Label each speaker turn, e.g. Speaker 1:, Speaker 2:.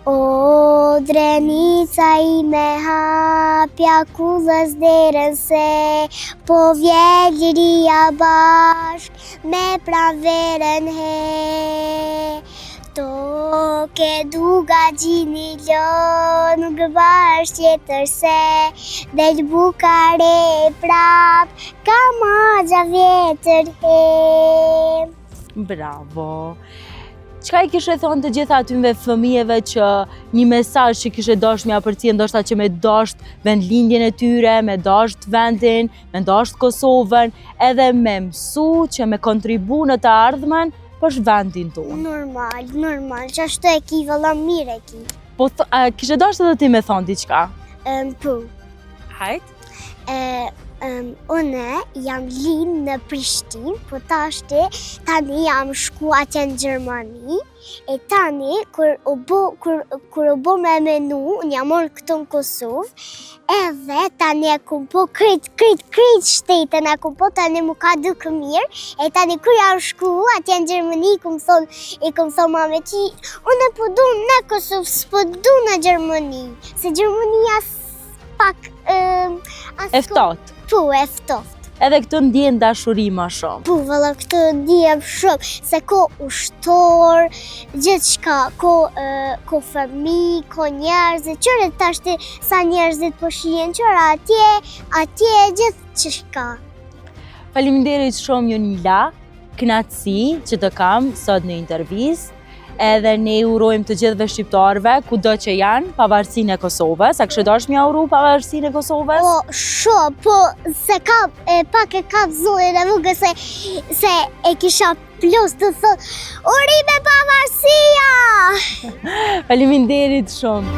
Speaker 1: O drenica ime hapja kullës derën se po vjelëria bashk me pranverën he. Toke duga gjini lo nuk bash tjetër se del Bukare prap ka magja vjetër he.
Speaker 2: Bravo! Çka I kishe thonë të gjitha atyre fëmijëve që një mesazh që kishe dashur m'ia përcjell, ndoshta që me dashur vendlindjen e tyre, me dashur vendin, me dashur Kosovën, edhe me mësu që me kontribu në të ardhmen për vendin tonë.
Speaker 1: Normal, që ashtu e ki, valla mirë e ki.
Speaker 2: Po kishe dashur edhe ti me thonë diçka?
Speaker 1: Po.
Speaker 2: Hajt.
Speaker 1: Une jam lind në Prishtinë, po tani jam shku atje në Gjermani, e tani kur u bo me menu, unë jam orë këtu në Kosovë, edhe tani e kum po krejt shteten, e kum po tani mu ka duke mirë, e tani kur jam shku atje në Gjermani, i kum thonë mame që unë po du në Kosovë, s'po du në Gjermani, se Gjermania pak
Speaker 2: Eftot.
Speaker 1: Po, eftot.
Speaker 2: Edhe këtu ndjen dashuri ma shumë.
Speaker 1: Po, valla këtu ndjem shumë, se ko ushtor, gjithçka, ko fëmijë, ko njerëzit, qëre tashti sa njerëzit po shihen, qëre atje gjithçka.
Speaker 2: Faleminderit shumë Jonila, kënaqësi që të kam sot në intervistë. Edhe ne urojmë të gjithëve shqiptarëve, kudo që janë, pavarësinë e Kosovës. A kishe dashur m'ia uru pavarësinë e Kosovës?
Speaker 1: Po, shumë, po se pak e kap zonin e rrugës se e kisha plus të thotë, urime pavarësia!
Speaker 2: Faleminderit shumë.